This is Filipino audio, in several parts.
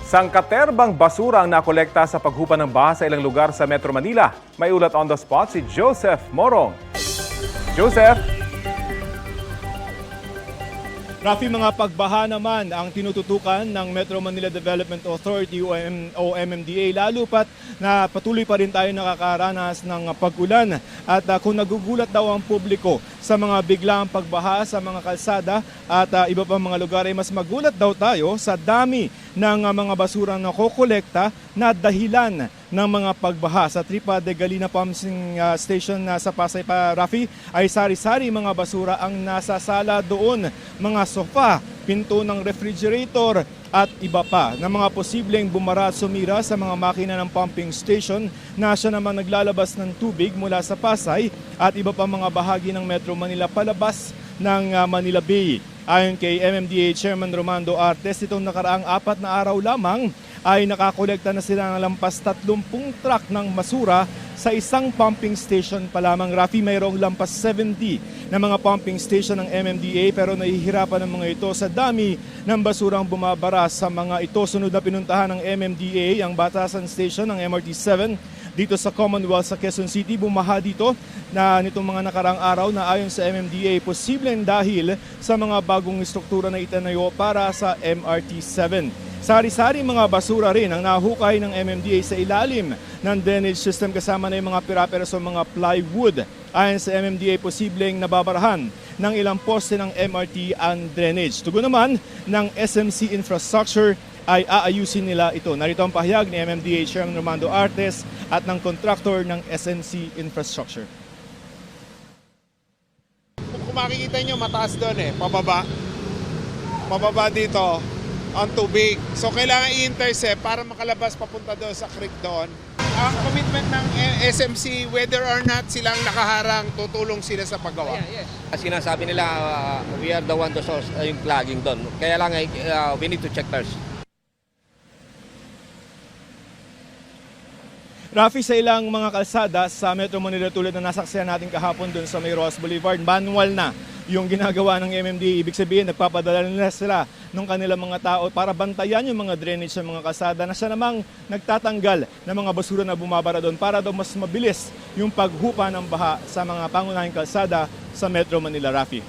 Sangkaterbang basura ang nakolekta sa paghupa ng baha sa ilang lugar sa Metro Manila. May ulat on the spot si Joseph Morong. Joseph! Rafi, mga pagbaha naman ang tinututukan ng Metro Manila Development Authority o MMDA, lalo pat na patuloy pa rin tayo nakakaranas ng pag-ulan. At kung nagugulat daw ang publiko sa mga biglang pagbaha sa mga kalsada at iba pang mga lugar, ay mas magulat daw tayo sa dami ng mga basurang nakokolekta na dahilan ng mga pagbaha. Sa Tripa de Galina Pumping Station sa Pasay pa, Rafi, ay sari-sari mga basura ang nasasala doon. Mga sofa, pinto ng refrigerator at iba pa na mga posibleng bumara at sumira sa mga makina ng pumping station na siya naman naglalabas ng tubig mula sa Pasay at iba pa mga bahagi ng Metro Manila palabas ng Manila Bay. Ayon kay MMDA Chairman Romando Artes, itong nakaraang 4 na araw lamang ay nakakolekta na sila ng lampas 30 truck ng basura sa isang pumping station pa lamang. Rafi, mayroong lampas 70 na mga pumping station ng MMDA pero nahihirapan ng mga ito sa dami ng basurang bumabara sa mga ito. Sunod na pinuntahan ng MMDA ang Batasan Station ng MRT-7 dito sa Commonwealth sa Quezon City. Bumaha dito na nitong mga nakarang araw na ayon sa MMDA, posibleng dahil sa mga bagong struktura na itinayo para sa MRT-7. Sari-sari mga basura rin ang nahukay ng MMDA sa ilalim ng drainage system kasama na yung mga pira-piraso mga plywood. Ayon sa MMDA, posibleng nababarahan ng ilang poste ng MRT ang drainage. Tugon naman ng SMC Infrastructure ay aayusin nila ito. Narito ang pahayag ni MMDA Chairman Romando Artes at ng contractor ng SMC Infrastructure. Kung makikita nyo, mataas doon pababa. Pababa dito ang tubig. So kailangan i-intercept para makalabas papunta doon sa creek doon. Ang commitment ng SMC, whether or not silang nakaharang, tutulong sila sa paggawa. Sinasabi nila, we are the one to source yung clogging doon. Kaya lang, we need to check first. Rafi, sa ilang mga kalsada sa Metro Manila tulad na nasaksihan natin kahapon doon sa may Ross Boulevard, manual na yung ginagawa ng MMDA. Ibig sabihin, nagpapadala nila sila ng kanilang mga tao para bantayan yung mga drainage sa mga kalsada na siya namang nagtatanggal ng mga basura na bumabara doon para daw mas mabilis yung paghupa ng baha sa mga pangunahing kalsada sa Metro Manila, Rafi.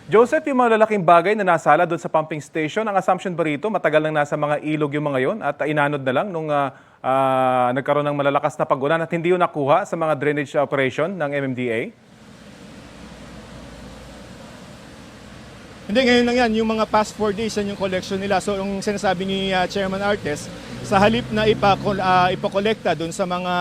Joseph, yung mga lalaking bagay na nasala doon sa pumping station, ang assumption ba rito, matagal lang nasa mga ilog yung mga yon at inanod na lang nung nagkaroon ng malalakas na pag-ulan at hindi yung nakuha sa mga drainage operation ng MMDA? Hindi, ngayon lang yan, yung mga past 4 days yan yung collection nila. So yung sinasabi ni Chairman Artes, sa halip na ipakolekta doon sa mga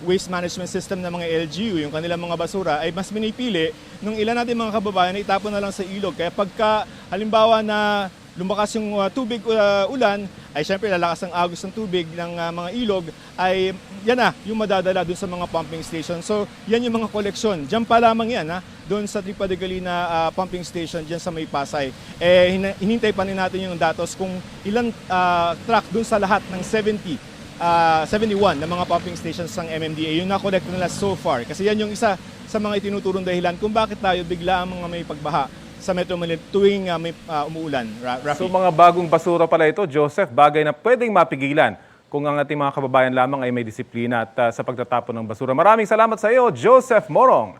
waste management system ng mga LGU, yung kanilang mga basura, ay mas minipili nung ilan natin mga kababayan na itapon na lang sa ilog. Kaya pagka halimbawa na lumakas yung tubig ulan, ay syempre lalakas ang agos ng tubig ng mga ilog, ay yan na yung madadala doon sa mga pumping station. So yan yung mga koleksyon. Diyan pa lamang yan doon sa Tripa de Galina pumping station diyan sa may Pasay. Hinintay pa rin natin yung datos kung ilang truck doon sa lahat ng 71 na mga pumping stations ng MMDA yung nakolekta nila so far. Kasi yan yung isa sa mga itinuturong dahilan kung bakit tayo bigla ang mga may pagbaha sa Metro Manila tuwing may umuulan. Rafi. So mga bagong basura pala ito, Joseph, bagay na pwedeng mapigilan kung ang ating mga kababayan lamang ay may disiplina at sa pagtatapon ng basura. Maraming salamat sa iyo, Joseph Morong.